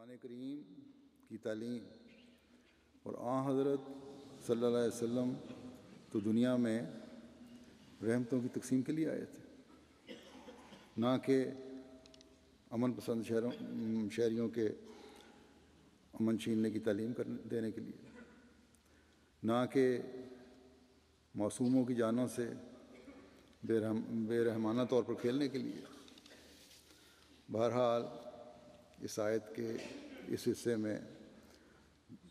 قرآن کریم کی تعلیم اور حضرت صلی اللہ علیہ وسلم تو دنیا میں رحمتوں کی تقسیم کے لیے آئے تھے، نہ کہ امن پسند شہریوں کے امن چھیننے کی تعلیم دینے کے لیے، نہ کہ معصوموں کی جانوں سے بے رحمانہ طور پر کھیلنے کے لیے۔ بہرحال اس آیت کے اس حصے میں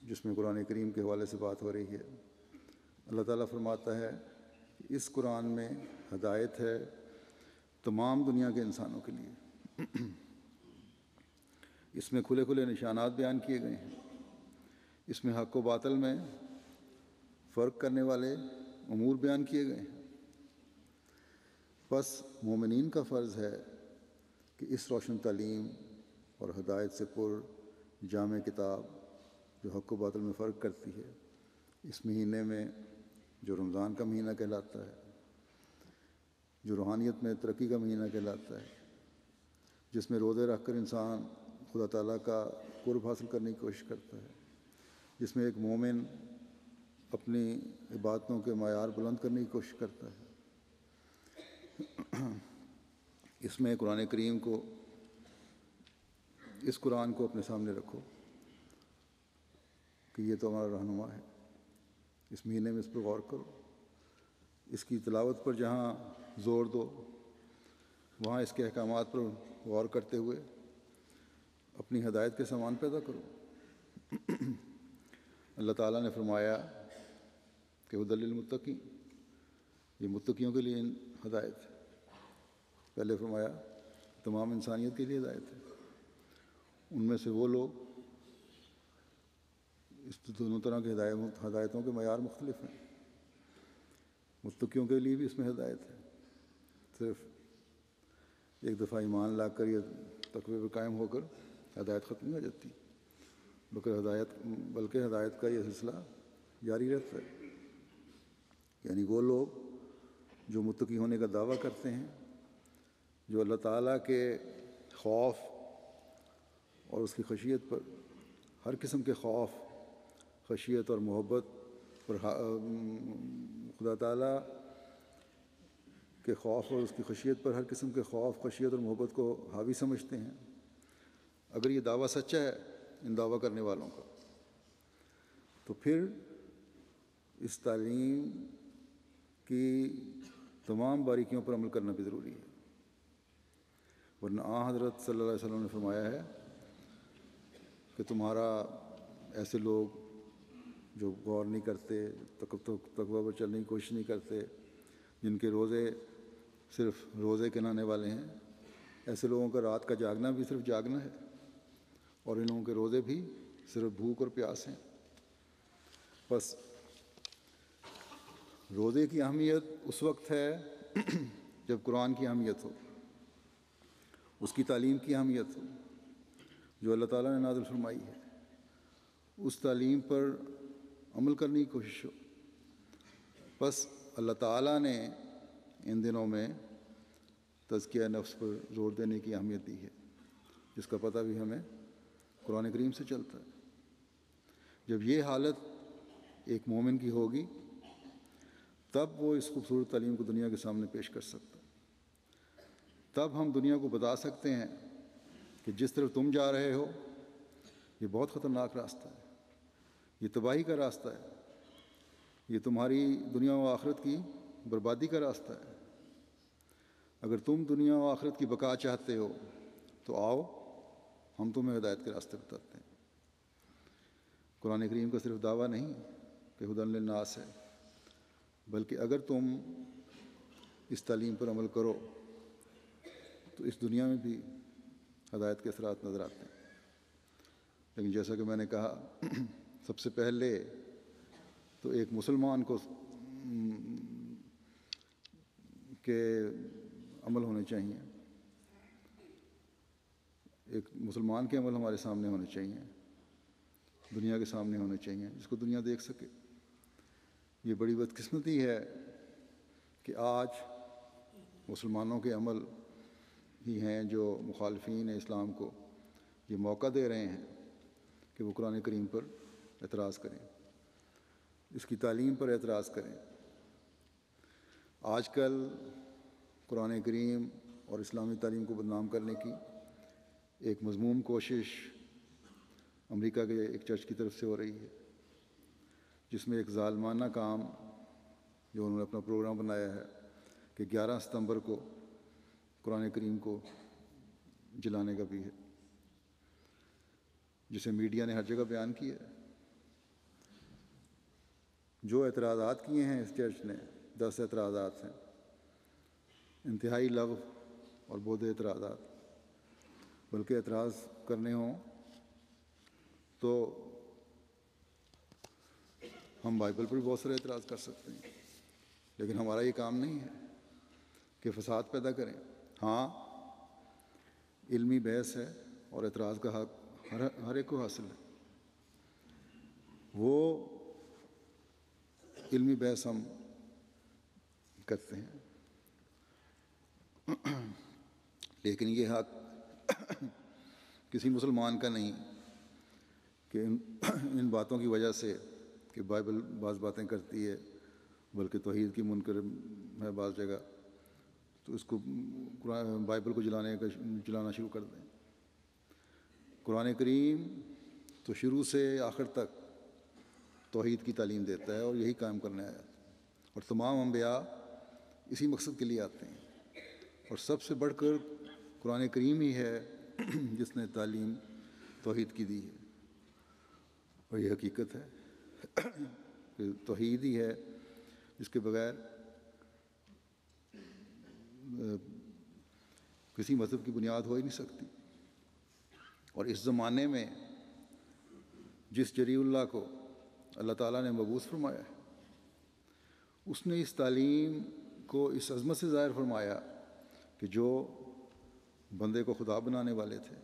جس میں قرآن کریم کے حوالے سے بات ہو رہی ہے، اللہ تعالیٰ فرماتا ہے کہ اس قرآن میں ہدایت ہے تمام دنیا کے انسانوں کے لیے۔ اس میں کھلے کھلے نشانات بیان کیے گئے ہیں، اس میں حق و باطل میں فرق کرنے والے امور بیان کیے گئے ہیں۔ بس مومنین کا فرض ہے کہ اس روشن تعلیم اور ہدایت سے پر جامع کتاب جو حق و باطل میں فرق کرتی ہے، اس مہینے میں جو رمضان کا مہینہ کہلاتا ہے، جو روحانیت میں ترقی کا مہینہ کہلاتا ہے، جس میں روزے رکھ کر انسان خدا تعالیٰ کا قرب حاصل کرنے کی کوشش کرتا ہے، جس میں ایک مومن اپنی عبادتوں کے معیار بلند کرنے کی کوشش کرتا ہے، اس میں قرآن کریم کو، اس قرآن کو اپنے سامنے رکھو کہ یہ تو ہمارا رہنما ہے۔ اس مہینے میں اس پر غور کرو، اس کی تلاوت پر جہاں زور دو، وہاں اس کے احکامات پر غور کرتے ہوئے اپنی ہدایت کے سامان پیدا کرو۔ اللہ تعالیٰ نے فرمایا کہ ھدی للمتقین، یہ متقیوں کے لیے ہدایت ہے۔ پہلے فرمایا تمام انسانیت کے لیے ہدایت ہے۔ ان میں سے وہ لوگ، اس دونوں طرح کی ہدایتوں کے معیار مختلف ہیں۔ متقیوں کے لیے بھی اس میں ہدایت ہے۔ صرف ایک دفعہ ایمان لا کر یا تقوی پر قائم ہو کر ہدایت ختم نہیں ہو جاتی، بلکہ ہدایت کا یہ سلسلہ جاری رہتا ہے۔ یعنی وہ لوگ جو متقی ہونے کا دعویٰ کرتے ہیں، جو اللہ تعالیٰ کے خوف اور اس کی خشیت پر، ہر قسم کے خوف، خشیت اور محبت پر، خدا تعالیٰ کے خوف اور اس کی خشیت پر ہر قسم کے خوف، خشیت اور محبت کو حاوی سمجھتے ہیں، اگر یہ دعویٰ سچا ہے ان دعویٰ کرنے والوں کا، تو پھر اس تعلیم کی تمام باریکیوں پر عمل کرنا بھی ضروری ہے۔ ورنہ حضرت صلی اللہ علیہ وسلم نے فرمایا ہے کہ تمہارا ایسے لوگ جو غور نہیں کرتے، تقویٰ پر چلنے کی کوشش نہیں کرتے، جن کے روزے صرف روزے گنانے والے ہیں، ایسے لوگوں کا رات کا جاگنا بھی صرف جاگنا ہے، اور ان لوگوں کے روزے بھی صرف بھوک اور پیاس ہیں۔ بس روزے کی اہمیت اس وقت ہے جب قرآن کی اہمیت ہو، اس کی تعلیم کی اہمیت ہو جو اللہ تعالیٰ نے نازل فرمائی ہے، اس تعلیم پر عمل کرنے کی کوشش ہو۔ بس اللہ تعالیٰ نے ان دنوں میں تزکیہ نفس پر زور دینے کی اہمیت دی ہے، جس کا پتہ بھی ہمیں قرآن کریم سے چلتا ہے۔ جب یہ حالت ایک مومن کی ہوگی تب وہ اس خوبصورت تعلیم کو دنیا کے سامنے پیش کر سکتا ہے۔ تب ہم دنیا کو بتا سکتے ہیں کہ جس طرف تم جا رہے ہو یہ بہت خطرناک راستہ ہے، یہ تباہی کا راستہ ہے، یہ تمہاری دنیا و آخرت کی بربادی کا راستہ ہے۔ اگر تم دنیا و آخرت کی بقا چاہتے ہو تو آؤ، ہم تمہیں ہدایت کے راستے بتاتے ہیں۔ قرآن کریم کا صرف دعویٰ نہیں کہ ھدی للناس ہے، بلکہ اگر تم اس تعلیم پر عمل کرو تو اس دنیا میں بھی ہدایت کے اثرات نظر آتے ہیں۔ لیکن جیسا کہ میں نے کہا، سب سے پہلے تو ایک مسلمان کو کے عمل ہونے چاہیے، ایک مسلمان کے عمل ہمارے سامنے ہونے چاہیے، دنیا کے سامنے ہونے چاہیے، جس کو دنیا دیکھ سکے۔ یہ بڑی بدقسمتی ہے کہ آج مسلمانوں کے عمل ہی ہیں جو مخالفین اسلام کو یہ موقع دے رہے ہیں کہ وہ قرآن کریم پر اعتراض کریں، اس کی تعلیم پر اعتراض کریں۔ آج کل قرآن کریم اور اسلامی تعلیم کو بدنام کرنے کی ایک مذموم کوشش امریکہ کے ایک چرچ کی طرف سے ہو رہی ہے، جس میں ایک ظالمانہ کام جو انہوں نے اپنا پروگرام بنایا ہے کہ 11 ستمبر کو قرآن کریم کو جلانے کا بھی ہے، جسے میڈیا نے ہر جگہ بیان کیا ہے۔ جو اعتراضات کیے ہیں اس چرچ نے 10 اعتراضات ہیں، انتہائی لغو اور بودھ اعتراضات، بلکہ اعتراض کرنے ہوں تو ہم بائبل پر بھی بہت سارے اعتراض کر سکتے ہیں، لیکن ہمارا یہ کام نہیں ہے کہ فساد پیدا کریں۔ ہاں، علمی بحث ہے اور اعتراض کا حق ہر ایک کو حاصل ہے، وہ علمی بحث ہم کرتے ہیں، لیکن یہ حق کسی مسلمان کا نہیں کہ ان باتوں کی وجہ سے کہ بائبل بعض باتیں کرتی ہے بلکہ توحید کی منکر ہے بعض جگہ، تو اس کو بائبل کو جلانا شروع کر دیں۔ قرآن کریم تو شروع سے آخر تک توحید کی تعلیم دیتا ہے اور یہی قائم کرنے آیا، اور تمام انبیاء اسی مقصد کے لیے آتے ہیں، اور سب سے بڑھ کر قرآن کریم ہی ہے جس نے تعلیم توحید کی دی ہے، اور یہ حقیقت ہے کہ توحید ہی ہے جس کے بغیر کسی مذہب کی بنیاد ہو ہی نہیں سکتی۔ اور اس زمانے میں جس جری اللہ کو اللہ تعالیٰ نے مبعوث فرمایا ہے، اس نے اس تعلیم کو اس عظمت سے ظاہر فرمایا کہ جو بندے کو خدا بنانے والے تھے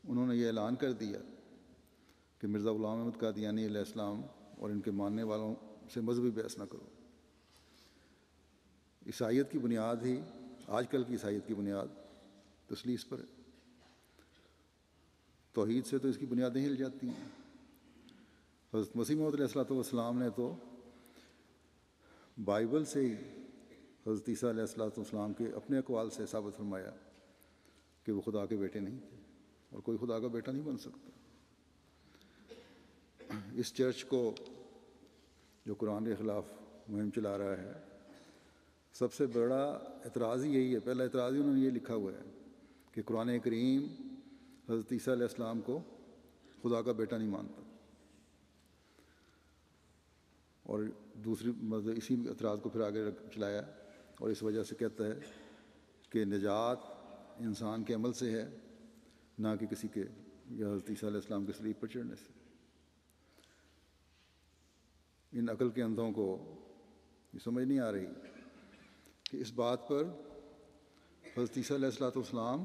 انہوں نے یہ اعلان کر دیا کہ مرزا غلام احمد قادیانی علیہ السلام اور ان کے ماننے والوں سے مذہبی بحث نہ کرو۔ عیسائیت کی بنیاد ہی آج کل کی عیسائیت کی بنیاد تثلیث پر ہے، توحید سے تو اس کی بنیادیں ہل جاتی ہیں۔ حضرت مسیح موعود علیہ السلام نے تو بائبل سے ہی حضرت عیسیٰ علیہ السلام کے اپنے اقوال سے ثابت فرمایا کہ وہ خدا کے بیٹے نہیں تھے اور کوئی خدا کا بیٹا نہیں بن سکتا۔ اس چرچ کو جو قرآن کے خلاف مہم چلا رہا ہے، سب سے بڑا اعتراض ہی یہی ہے، پہلا اعتراض ہی انہوں نے یہ لکھا ہوا ہے کہ قرآن کریم حضرت عیسیٰ علیہ السلام کو خدا کا بیٹا نہیں مانتا، اور دوسری اسی اعتراض کو پھر آگے چلایا اور اس وجہ سے کہتا ہے کہ نجات انسان کے عمل سے ہے، نہ کہ کسی کے یا حضرت عیسیٰ علیہ السلام کے صلیب پر چڑھنے سے۔ ان عقل کے اندھوں کو یہ سمجھ نہیں آ رہی کہ اس بات پر حضرت عیسیٰ علیہ السلام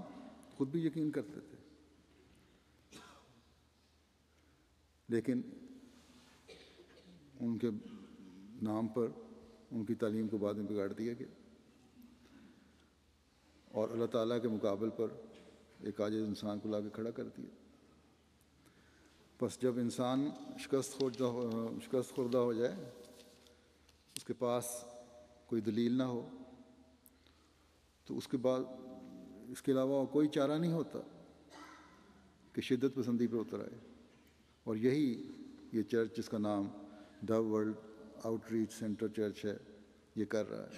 خود بھی یقین کرتے تھے، لیکن ان کے نام پر ان کی تعلیم کو بعد میں بگاڑ دیا گیا اور اللہ تعالیٰ کے مقابل پر ایک عاجز انسان کو لا کے کھڑا کر دیا۔ بس جب انسان شکست خوردہ ہو جائے، اس کے پاس کوئی دلیل نہ ہو، تو اس کے بعد اس کے علاوہ کوئی چارہ نہیں ہوتا کہ شدت پسندی پر اتر آئے، اور یہی یہ چرچ جس کا نام do world out reach centre church ہے یہ کر رہا ہے۔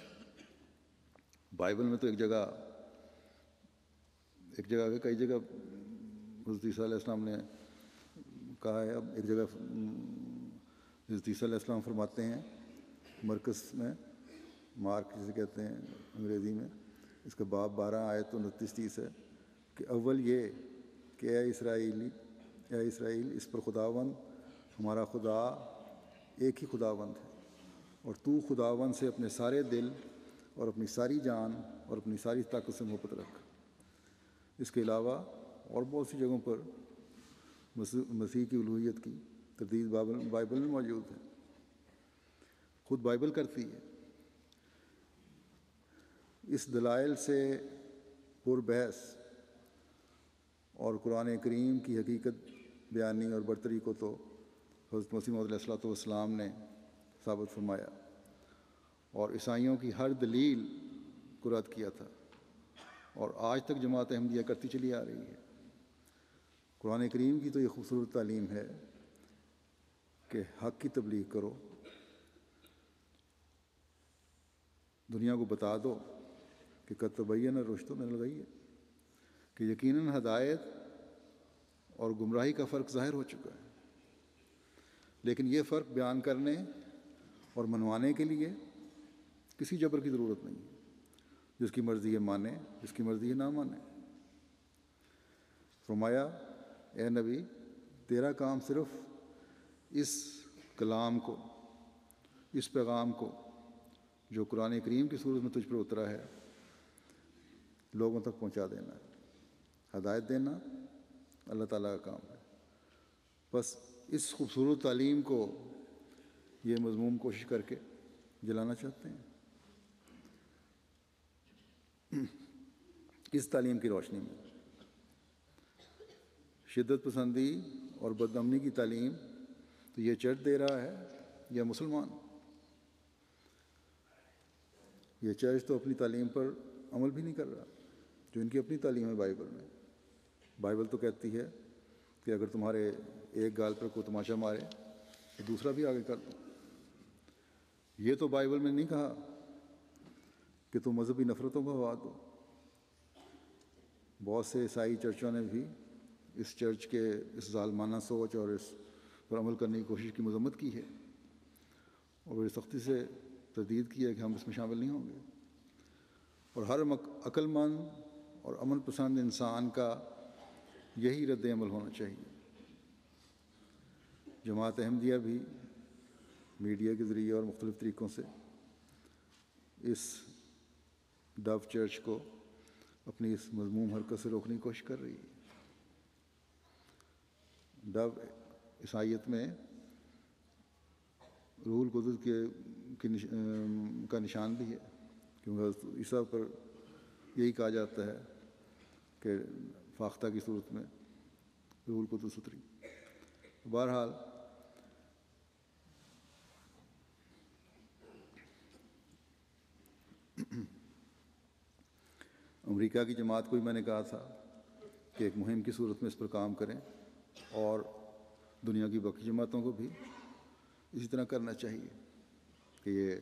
بائبل میں تو ایک جگہ کئی جگہ حضرت عیسیٰ علیہ السلام نے کہا ہے، اب ایک جگہ حضرت عیسیٰ علیہ السلام فرماتے ہیں مرکز میں، مارک جسے کہتے ہیں انگریزی میں، اس کا باب 12 آیت 29-30 ہے کہ اول یہ کہ اے اسرائیل اس پر خداوند ہمارا خدا ایک ہی خداوند ہے، اور تو خداوند سے اپنے سارے دل اور اپنی ساری جان اور اپنی ساری طاقت سے محبت رکھ۔ اس کے علاوہ اور بہت سی جگہوں پر مسیح کی الوہیت کی تردید بائبل میں موجود ہے، خود بائبل کرتی ہے۔ اس دلائل سے پر بحث اور قرآن کریم کی حقیقت بیانی اور برتری کو تو حضرت مسیح موعود علیہ الصلوۃ والسلام نے ثابت فرمایا اور عیسائیوں کی ہر دلیل کو رد کیا تھا، اور آج تک جماعت احمدیہ کرتی چلی آ رہی ہے۔ قرآن کریم کی تو یہ خوبصورت تعلیم ہے کہ حق کی تبلیغ کرو، دنیا کو بتا دو کہ قد تبین الرشد من الغی، کہ یقیناً ہدایت اور گمراہی کا فرق ظاہر ہو چکا ہے، لیکن یہ فرق بیان کرنے اور منوانے کے لیے کسی جبر کی ضرورت نہیں ہے۔ جس کی مرضی ہے مانے، جس کی مرضی ہے نہ مانے۔ فرمایا اے نبی، تیرا کام صرف اس کلام کو، اس پیغام کو جو قرآن کریم کی صورت میں تجھ پر اترا ہے، لوگوں تک پہنچا دینا ہے۔ ہدایت دینا اللہ تعالیٰ کا کام ہے۔ بس اس خوبصورت تعلیم کو یہ مضموم کوشش کر کے جلانا چاہتے ہیں۔ اس تعلیم کی روشنی میں شدت پسندی اور بدامنی کی تعلیم تو یہ چرچ دے رہا ہے یا مسلمان؟ یہ چرچ تو اپنی تعلیم پر عمل بھی نہیں کر رہا، جو ان کی اپنی تعلیم ہے بائبل میں۔ بائبل تو کہتی ہے کہ اگر تمہارے ایک گال پر کوئی تماشا مارے تو دوسرا بھی آگے کر دو۔ یہ تو بائبل میں نہیں کہا کہ تم مذہبی نفرتوں کو ہوا دو۔ بہت سے عیسائی چرچوں نے بھی اس چرچ کے اس ظالمانہ سوچ اور اس پر عمل کرنے کی کوشش کی مذمت کی ہے، اور بڑی سختی سے تردید کی ہے کہ ہم اس میں شامل نہیں ہوں گے۔ اور ہر عقل مند اور امن پسند انسان کا یہی رد عمل ہونا چاہیے۔ جماعت احمدیہ بھی میڈیا کے ذریعے اور مختلف طریقوں سے اس ڈو چرچ کو اپنی اس مذموم حرکت سے روکنے کی کوشش کر رہی ہے۔ ڈو عیسائیت میں روح القدس کا نشان بھی ہے، کیونکہ حضرت عیسیٰ پر یہی کہا جاتا ہے کہ فاختہ کی صورت میں روح القدس اتری۔ بہرحال امریکہ کی جماعت کو بھی میں نے کہا تھا کہ ایک مہم کی صورت میں اس پر کام کریں، اور دنیا کی باقی جماعتوں کو بھی اسی طرح کرنا چاہیے کہ یہ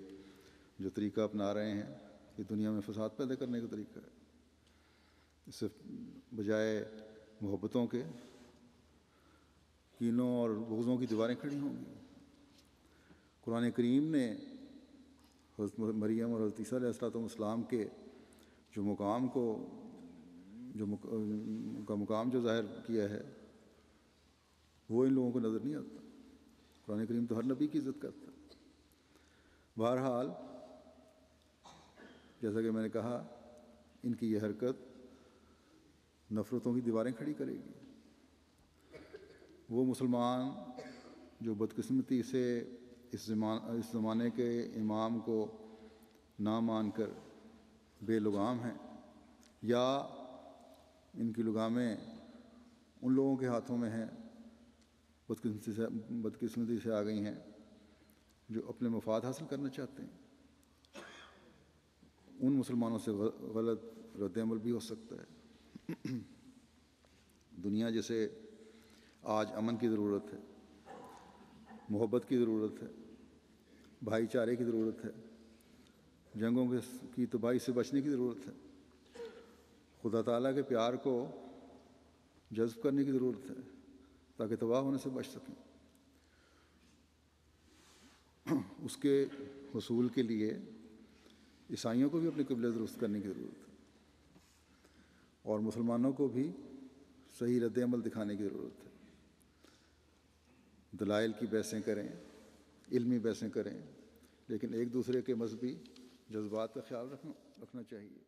جو طریقہ اپنا رہے ہیں یہ دنیا میں فساد پیدا کرنے کا طریقہ ہے۔ اس سے بجائے محبتوں کے کینوں اور بغضوں کی دیواریں کھڑی ہوں گی۔ قرآن کریم نے حضرت مریم اور حضرت عیسیٰ علیہ السلام کے جو مقام جو ظاہر کیا ہے وہ ان لوگوں کو نظر نہیں آتا۔ قرآن کریم تو ہر نبی کی عزت کرتا ہے۔ بہرحال جیسا کہ میں نے کہا، ان کی یہ حرکت نفرتوں کی دیواریں کھڑی کرے گی۔ وہ مسلمان جو بدقسمتی سے اس زمانے کے امام کو نہ مان کر بے لگام ہیں، یا ان کی لگامیں ان لوگوں کے ہاتھوں میں ہیں، بدقسمتی سے آ گئی ہیں، جو اپنے مفاد حاصل کرنا چاہتے ہیں، ان مسلمانوں سے غلط رد عمل بھی ہو سکتا ہے۔ دنیا جیسے آج امن کی ضرورت ہے، محبت کی ضرورت ہے، بھائی چارے کی ضرورت ہے، جنگوں کی تباہی سے بچنے کی ضرورت ہے، خدا تعالیٰ کے پیار کو جذب کرنے کی ضرورت ہے تاکہ تباہ ہونے سے بچ سکیں۔ اس کے حصول کے لیے عیسائیوں کو بھی اپنے قبلے درست کرنے کی ضرورت ہے، اور مسلمانوں کو بھی صحیح رد عمل دکھانے کی ضرورت ہے۔ دلائل کی بحثیں کریں، علمی بحثیں کریں، لیکن ایک دوسرے کے مذہبی جذبات کا خیال رکھنا چاہیے۔